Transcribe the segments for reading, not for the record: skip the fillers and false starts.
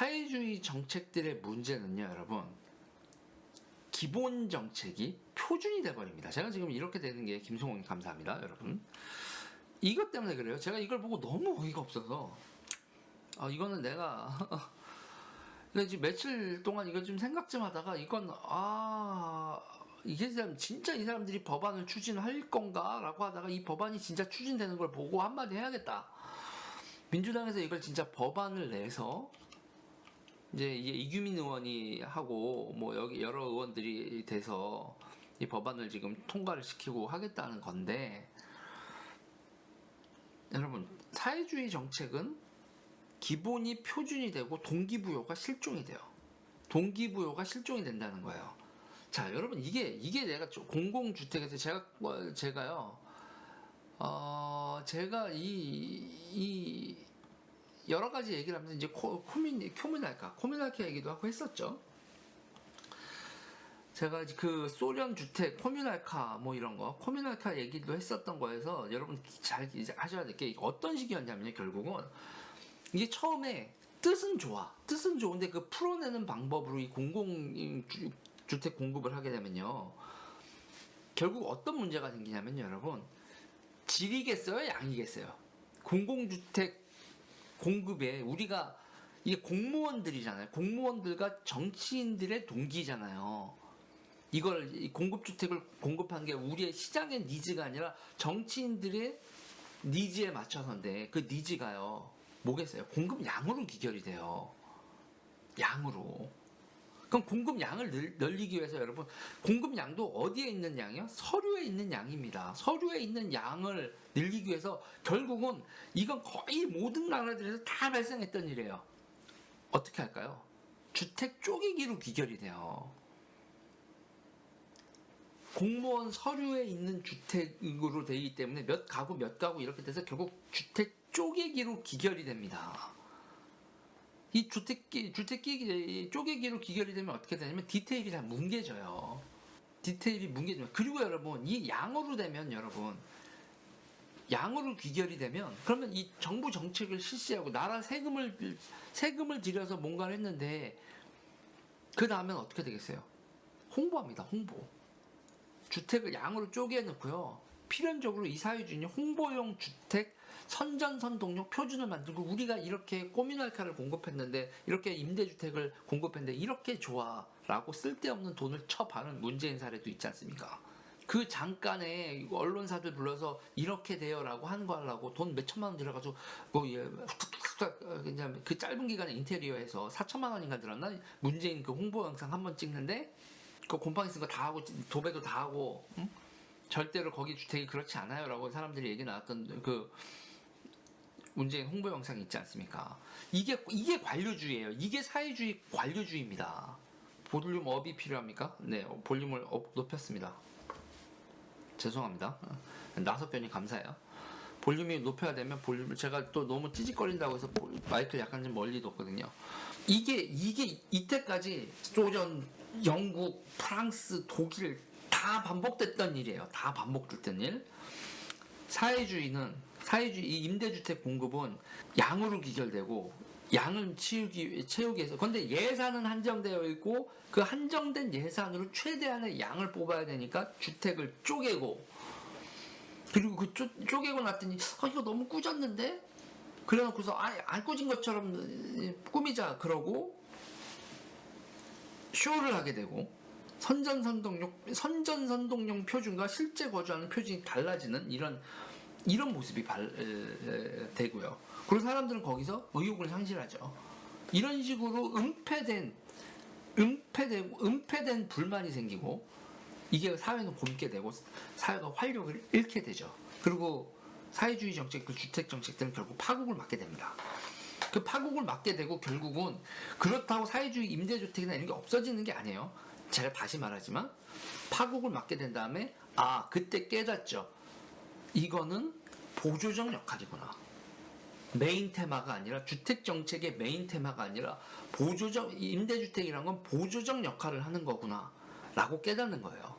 사회주의 정책들의 문제는요, 여러분. 기본 정책이 표준이 돼버립니다. 제가 지금 이렇게 되는 게 김성홍님 감사합니다, 여러분. 이것 때문에 그래요. 제가 이걸 보고 너무 어이가 없어서 이거는 내가 지금 며칠 동안 이거 좀 생각 좀 하다가 이건 이게 진짜 이 사람들이 법안을 추진할 건가? 라고 하다가 이 법안이 진짜 추진되는 걸 보고 한마디 해야겠다. 민주당에서 이걸 진짜 법안을 내서 이제 이규민 의원이 하고 뭐 여기 여러 의원들이 돼서 이 법안을 지금 통과를 시키고 하겠다는 건데, 여러분, 사회주의 정책은 기본이 표준이 되고 동기부여가 실종이 돼요. 동기부여가 실종이 된다는 거예요. 자, 여러분, 이게 내가 공공주택에서 제가요, 제가 이 여러 가지 얘기를 하면서 이제 코뮤날카 얘기도 하고 했었죠. 제가 그 소련 주택, 코뮤날카 뭐 이런 거, 코뮤날카 얘기도 했었던 거에서 여러분 잘 이제 아셔야 될 게 어떤 식이었냐면요, 결국은 이게 처음에 뜻은 좋은데 그 풀어내는 방법으로 이 공공주택 공급을 하게 되면요, 결국 어떤 문제가 생기냐면요, 여러분, 질이겠어요, 양이겠어요? 공공주택 공급에 우리가 이게 공무원들이잖아요. 공무원들과 정치인들의 동기잖아요. 이걸 공급주택을 공급한 게 우리의 시장의 니즈가 아니라 정치인들의 니즈에 맞춰서인데, 그 니즈가요 뭐겠어요? 공급량으로 기결이 돼요. 양으로. 그럼 공급량을 늘리기 위해서 여러분, 공급량도 어디에 있는 양이요? 서류에 있는 양입니다. 서류에 있는 양을 늘리기 위해서 결국은 이건 거의 모든 나라들에서 다 발생했던 일이에요. 어떻게 할까요? 주택 쪼개기로 귀결이 돼요. 공무원 서류에 있는 주택으로 되기 때문에 몇 가구 이렇게 돼서 결국 주택 쪼개기로 귀결이 됩니다. 이 쪼개기로 귀결이 되면 어떻게 되냐면 디테일이 다 뭉개져요. 그리고 여러분, 이 양으로 되면, 여러분, 양으로 귀결이 되면, 그러면 이 정부 정책을 실시하고 나라 세금을 들여서 뭔가를 했는데, 그 다음엔 어떻게 되겠어요? 홍보합니다. 홍보. 주택을 양으로 쪼개놓고요, 필연적으로 이 사회주의는 홍보용 주택 선전선동용 표준을 만들고, 우리가 이렇게 코뮤날카를 공급했는데, 이렇게 임대주택을 공급했는데 이렇게 좋아 라고 쓸데없는 돈을 쳐바른 문재인 사례도 있지 않습니까? 그 잠깐에 언론사들 불러서 이렇게 돼요 라고 하는 거 하려고 돈 몇천만 원 들어가지고 그냥 그 짧은 기간에 인테리어에서 4천만 원인가 들었나? 문재인 그 홍보 영상 한번 찍는데 그 곰팡이 쓴 거 다 하고 도배도 다 하고, 응? 절대로 거기 주택이 그렇지 않아요 라고 사람들이 얘기 나왔던 그 문재인 홍보 영상이 있지 않습니까? 이게 관료주의예요. 이게 사회주의 관료주의입니다. 볼륨 업이 필요합니까? 네, 볼륨을 높였습니다. 죄송합니다. 나석변이 감사해요. 볼륨이 높여야 되면 볼륨을, 제가 또 너무 찌직거린다고 해서 마이크를 약간 좀 멀리 뒀거든요. 이게 이때까지 소련, 영국, 프랑스, 독일 다 반복됐던 일이에요. 다 반복됐던 일. 이 임대주택 공급은 양으로 귀결되고 양을 채우기 위해서, 근데 예산은 한정되어 있고 그 한정된 예산으로 최대한의 양을 뽑아야 되니까 주택을 쪼개고, 그리고 그 쪼개고 났더니 이거 너무 꾸졌는데? 그래놓고서 안 꾸진 것처럼 꾸미자 그러고 쇼를 하게 되고, 선전선동용 표준과 실제 거주하는 표준이 달라지는 이런 모습이 되고요. 그리고 사람들은 거기서 의욕을 상실하죠. 이런 식으로 은폐된 불만이 생기고, 이게 사회는 곪게 되고 사회가 활력을 잃게 되죠. 그리고 사회주의 정책, 그 주택 정책들은 결국 파국을 맞게 됩니다. 그 파국을 맞게 되고 결국은, 그렇다고 사회주의 임대주택이나 이런 게 없어지는 게 아니에요. 제가 다시 말하지만 파국을 맞게 된 다음에 그때 깨닫죠. 이거는 보조적 역할이구나. 메인 테마가 아니라, 주택 정책의 메인 테마가 아니라 임대주택이란 건 보조적 역할을 하는 거구나 라고 깨닫는 거예요.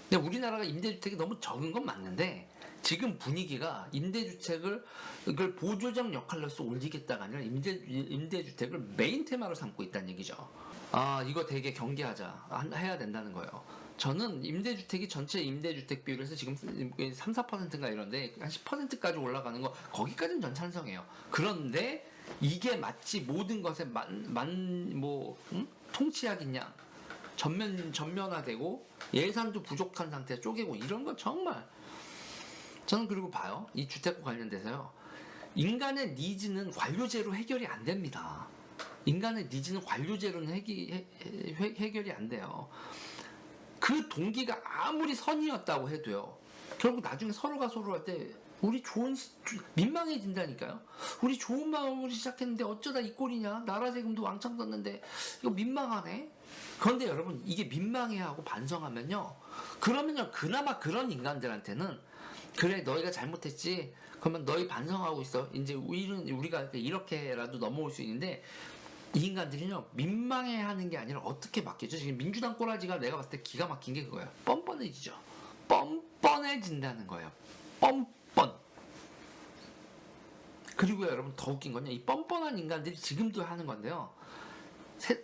근데 우리나라가 임대주택이 너무 적은 건 맞는데, 지금 분위기가 임대주택을 그걸 보조적 역할로서 올리겠다가 아니라 임대주택을 메인 테마로 삼고 있다는 얘기죠. 아, 이거 되게 경계하자 해야 된다는 거예요. 저는 임대주택이 전체 임대주택 비율에서 지금 3, 4%인가 이런데 한 10%까지 올라가는 거 거기까지는 전 찬성해요. 그런데 이게 마치 모든 것에 통치하겠냐, 전면화되고 예산도 부족한 상태에 쪼개고 이런 건 정말 저는 그리고 봐요. 이 주택과 관련돼서요. 인간의 니즈는 관료제로 해결이 안 됩니다. 인간의 니즈는 관료제로는 해결이 안 돼요. 그 동기가 아무리 선이었다고 해도요. 결국 나중에 서로가 서로 할 때 우리 민망해진다니까요. 우리 좋은 마음으로 시작했는데 어쩌다 이 꼴이냐. 나라 세금도 왕창 썼는데 이거 민망하네. 그런데 여러분 이게 민망해하고 반성하면요. 그러면요 그나마 그런 인간들한테는 그래 너희가 잘못했지. 그러면 너희 반성하고 있어. 이제 우리가 이렇게라도 넘어올 수 있는데 이 인간들이요 민망해하는 게 아니라 어떻게 바뀌죠? 지금 민주당 꼬라지가 내가 봤을 때 기가 막힌 게 그거예요. 뻔뻔해지죠. 뻔뻔해진다는 거예요. 뻔뻔. 그리고 여러분 더 웃긴 건요. 이 뻔뻔한 인간들이 지금도 하는 건데요.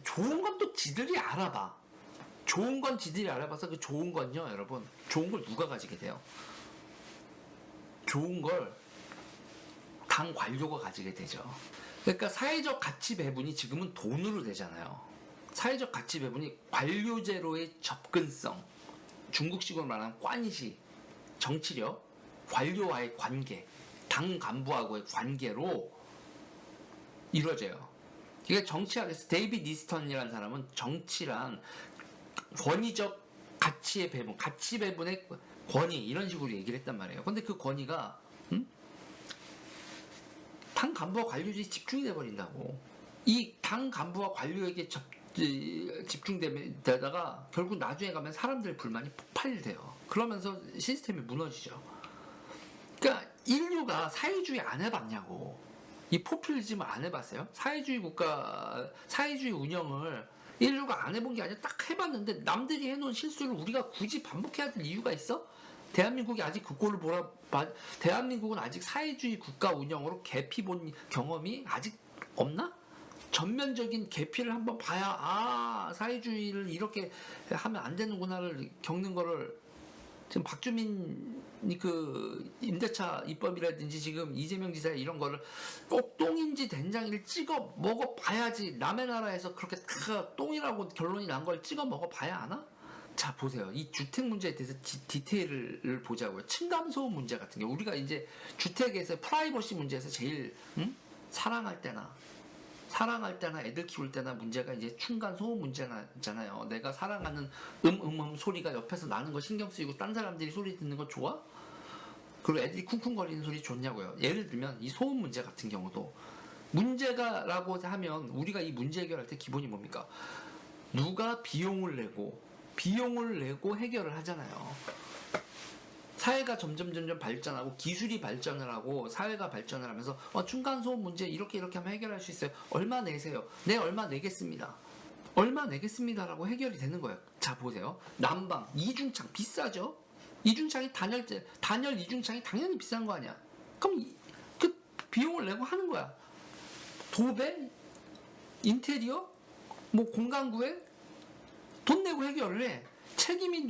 좋은 건 또 지들이 알아봐. 좋은 건 지들이 알아봐서 그 좋은 건요 여러분. 좋은 걸 누가 가지게 돼요? 좋은 걸 당 관료가 가지게 되죠. 그러니까 사회적 가치 배분이 지금은 돈으로 되잖아요. 사회적 가치 배분이 관료제로의 접근성, 중국식으로 말하는 관시, 정치력, 관료와의 관계, 당 간부하고의 관계로 이루어져요. 이게 정치학에서 데이비드 니스턴이라는 사람은 정치란 권위적 가치의 배분, 가치 배분의 권위 이런 식으로 얘기를 했단 말이에요. 근데 그 권위가 당 간부와 관료에 집중이 돼버린다고. 이 당 간부와 관료에게 집중되다가 결국 나중에 가면 사람들의 불만이 폭발돼요. 그러면서 시스템이 무너지죠. 그러니까 인류가 사회주의 안 해봤냐고. 이 포퓰리즘을 안 해봤어요? 사회주의 국가, 사회주의 운영을 인류가 안 해본 게 아니라 딱 해봤는데 남들이 해놓은 실수를 우리가 굳이 반복해야 될 이유가 있어? 대한민국이 아직 그 꼴을 대한민국은 아직 사회주의 국가 운영으로 개피 본 경험이 아직 없나? 전면적인 개피를 한번 봐야 사회주의를 이렇게 하면 안 되는구나를 겪는 거를 지금 박주민이 그 임대차 입법이라든지 지금 이재명 지사 이런 거를 꼭 똥인지 된장인지 찍어 먹어봐야지. 남의 나라에서 그렇게 다 똥이라고 결론이 난 걸 찍어 먹어봐야 하나? 자 보세요. 이 주택 문제에 대해서 디테일을 보자고요. 층간소음 문제 같은 게 우리가 이제 주택에서 프라이버시 문제에서 제일 사랑할 때나 애들 키울 때나 문제가 이제 층간소음 문제잖아요. 내가 사랑하는 소리가 옆에서 나는 거 신경 쓰이고 딴 사람들이 소리 듣는 거 좋아? 그리고 애들이 쿵쿵거리는 소리 좋냐고요. 예를 들면 이 소음 문제 같은 경우도 문제가라고 하면 우리가 이 문제 해결할 때 기본이 뭡니까? 누가 비용을 내고 해결을 하잖아요. 사회가 점점 발전하고 기술이 발전을 하고 사회가 발전을 하면서 층간소음 문제 이렇게 하면 해결할 수 있어요. 얼마 내세요? 네, 얼마 내겠습니다. 얼마 내겠습니다라고 해결이 되는 거예요. 자 보세요. 난방, 이중창 비싸죠? 이중창이 단열 이중창이 당연히 비싼 거 아니야? 그럼 그 비용을 내고 하는 거야. 도배, 인테리어, 뭐 공간 구획 돈 내고 해결을 해. 책임이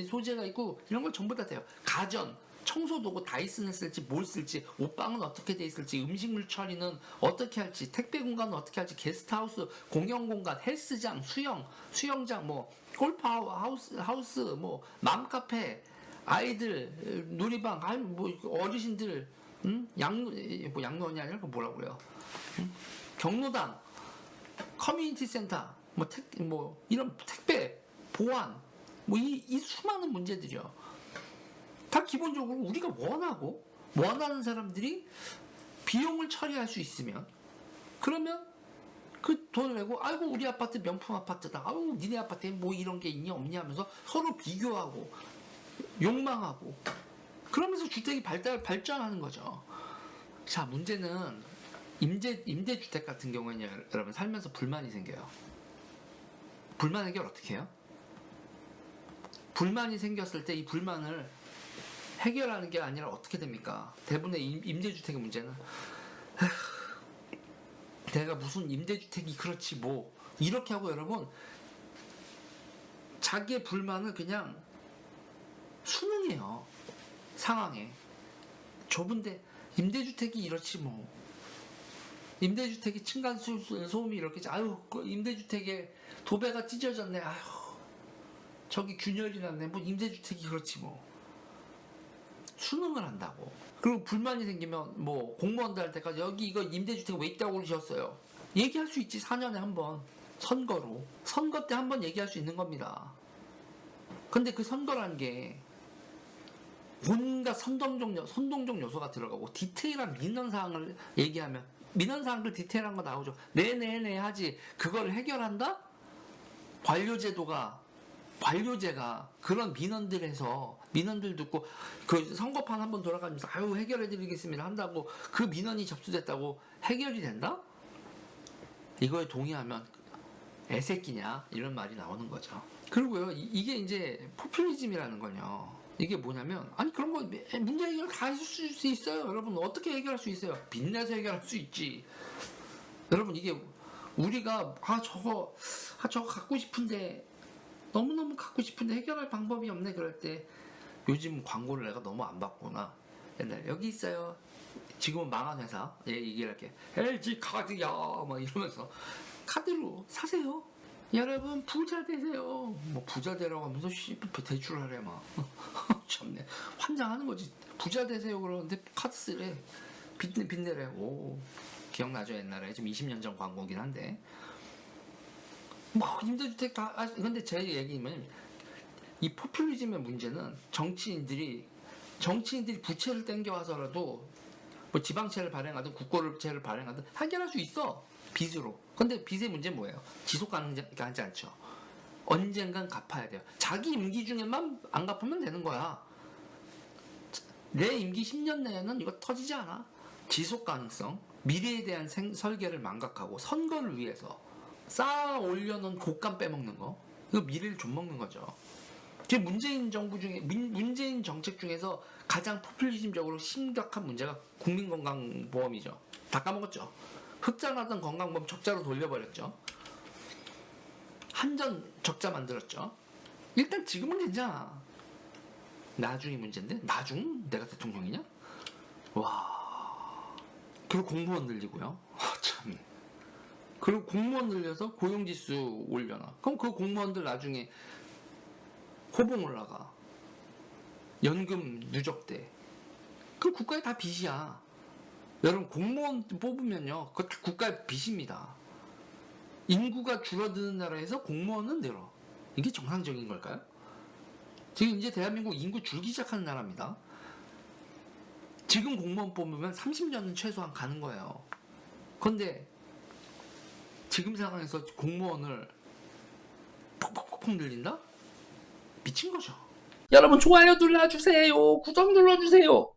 소재가 있고 이런 걸 전부 다 돼요. 가전, 청소도구 다이슨을 쓸지 뭘 쓸지, 옷방은 어떻게 돼 있을지, 음식물 처리는 어떻게 할지, 택배 공간은 어떻게 할지, 게스트하우스, 공영 공간, 헬스장, 수영장, 뭐 골프 하우스, 뭐 맘카페, 아이들 놀이방, 뭐 어르신들, 양로원이 아니라 뭐라고 그래요? 경로당, 커뮤니티 센터, 이런 택배, 보안, 이 수많은 문제들이요. 다 기본적으로 우리가 원하는 사람들이 비용을 처리할 수 있으면, 그러면 그 돈을 내고, 아이고, 우리 아파트 명품 아파트다. 아이고, 니네 아파트에 뭐 이런 게 있냐, 없냐 하면서 서로 비교하고, 욕망하고, 그러면서 주택이 발전하는 거죠. 자, 문제는 임대주택 같은 경우에는 여러분 살면서 불만이 생겨요. 불만 해결 어떻게 해요? 불만이 생겼을 때 이 불만을 해결하는 게 아니라 어떻게 됩니까? 대부분의 임대주택의 문제는 내가 무슨 임대주택이 그렇지 뭐 이렇게 하고 여러분 자기의 불만을 그냥 수능해요. 상황에 좁은데 임대주택이 이렇지 뭐 임대주택이 층간소음이 이렇게 아유 그 임대주택에 도배가 찢어졌네 아유 저기 균열이 났네 뭐 임대주택이 그렇지 뭐 수능을 한다고. 그리고 불만이 생기면 뭐 공무원들한테까지 여기 이거 임대주택 왜 있다고 그러셨어요 얘기할 수 있지. 4년에 한 번 선거로 선거 때 한 번 얘기할 수 있는 겁니다. 근데 그 선거라는 게 온갖 선동적 요소가 들어가고 디테일한 민원사항을 얘기하면 민원사항들 디테일한 거 나오죠. 네네네 하지 그걸 해결한다? 관료제가 그런 민원들 듣고 그 선거판 한번 돌아가면서 아유 해결해드리겠습니다 한다고 그 민원이 접수됐다고 해결이 된다? 이거에 동의하면 애새끼냐 이런 말이 나오는 거죠. 그리고요 이게 이제 포퓰리즘이라는 건요 이게 뭐냐면 아니 그런 거 문제 해결 다 했을 수 있어요. 여러분 어떻게 해결할 수 있어요? 빚내서 해결할 수 있지. 여러분 이게 우리가 저거 갖고 싶은데 너무너무 갖고 싶은데 해결할 방법이 없네 그럴 때 요즘 광고를 내가 너무 안 봤구나. 옛날에 여기 있어요. 지금은 망한 회사 얘기할게. LG 카드야 막 이러면서 카드로 사세요. 여러분 부자 되세요. 뭐 부자 되라고 하면서 대출하래 막. 참네. 환장하는 거지. 부자 되세요 그러는데 카드 쓰래. 빚내래. 오 기억나죠 옛날에. 지금 20년 전 광고긴 한데. 뭐 임대주택 다 근데 제 얘기는 이 포퓰리즘의 문제는 정치인들이 부채를 땡겨와서라도 뭐 지방채를 발행하든 국고채를 발행하든 해결할 수 있어 빚으로. 근데 빚의 문제는 뭐예요? 지속 가능하지 않죠. 언젠간 갚아야 돼요. 자기 임기 중에만 안 갚으면 되는 거야. 내 임기 10년 내에는 이거 터지지 않아. 지속 가능성, 미래에 대한 설계를 망각하고 선거를 위해서 쌓아 올려놓은 곶감 빼먹는 거, 이거 미래를 좀 먹는 거죠. 지금 문재인 정책 중에서 가장 포퓰리즘적으로 심각한 문제가 국민건강보험이죠. 다 까먹었죠. 흑자나던 건강보험 적자로 돌려버렸죠. 한전 적자 만들었죠. 일단 지금은 괜찮아. 나중이 문제인데? 내가 대통령이냐? 와. 그리고 공무원 늘리고요. 참. 그리고 공무원 늘려서 고용지수 올려놔. 그럼 그 공무원들 나중에 호봉 올라가. 연금 누적돼. 그럼 국가에 다 빚이야. 여러분 공무원 뽑으면요. 그거 다 국가의 빚입니다. 인구가 줄어드는 나라에서 공무원은 늘어. 이게 정상적인 걸까요? 지금 이제 대한민국 인구 줄기 시작하는 나라입니다. 지금 공무원 뽑으면 30년은 최소한 가는 거예요. 그런데 지금 상황에서 공무원을 폭폭폭폭 늘린다? 미친 거죠. 여러분 좋아요 눌러주세요. 구독 눌러주세요.